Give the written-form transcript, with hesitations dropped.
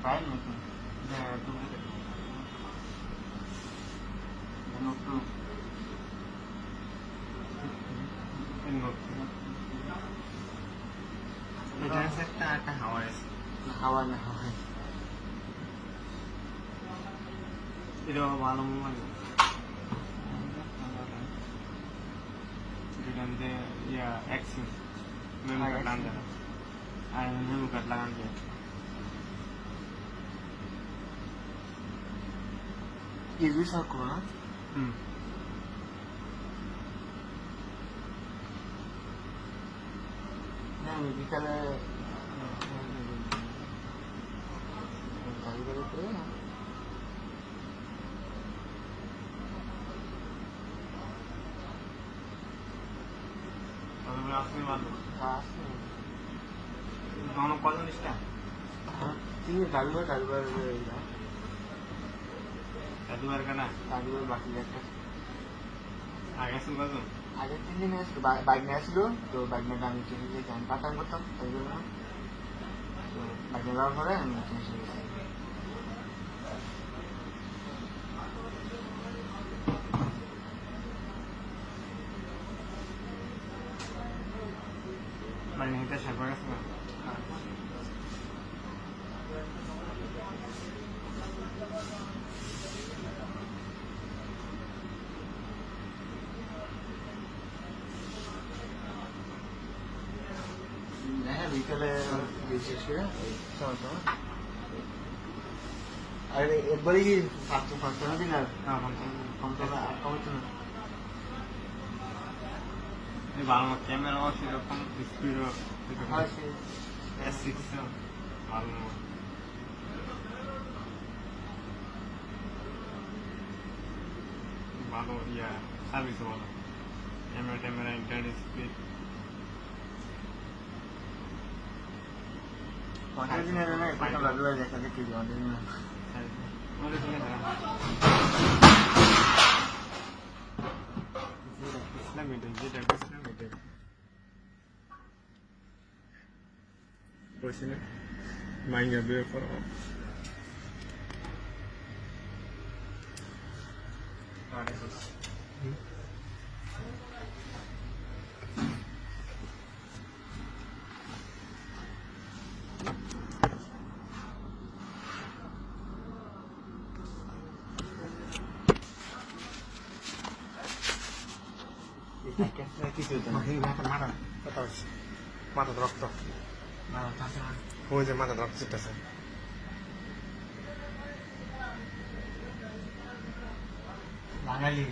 file নতুন duplicate নতুন এটা একটা হাওয়া আছে হাওয়া না হাওয়া এটা ভালো মানে যেখানে ইয়া অ্যাক্সেস মেমো কার্ড লাগান যায় আর মেমো কার্ড লাগান যায় ইউজ করো না আমি বিকালে গাড়ি বেরোতে আসলে ভালো কজন ইস্টা তিনি ডালবার কেনা ডালবার বাকি একটা আগে আসুন কজন আগের 3 দিন আসলো বাইক নিয়ে আসলো তো বাইক নিয়ে আমি চিনি যে আমি পাঠান করতাম তাই জন্য তো বাইক নিয়ে যাওয়ার পরে আমি চিনি চলে গেছি মানে এটা সাপা গেছে না বিকেলে বিশেষ করে আর একবারই কি ফাঁকতে না দিন আর ভালো ক্যামেরাও সেরকম স্পিডও ভালো ভালো ইয়া সার্ভিসও ভালো ক্যামেরা ইন্টারনেট স্পিড মাইঙ্গা বের করো মাথা রক্ত ওই যে মাথা রক্ত চিটতেছে বাঙালি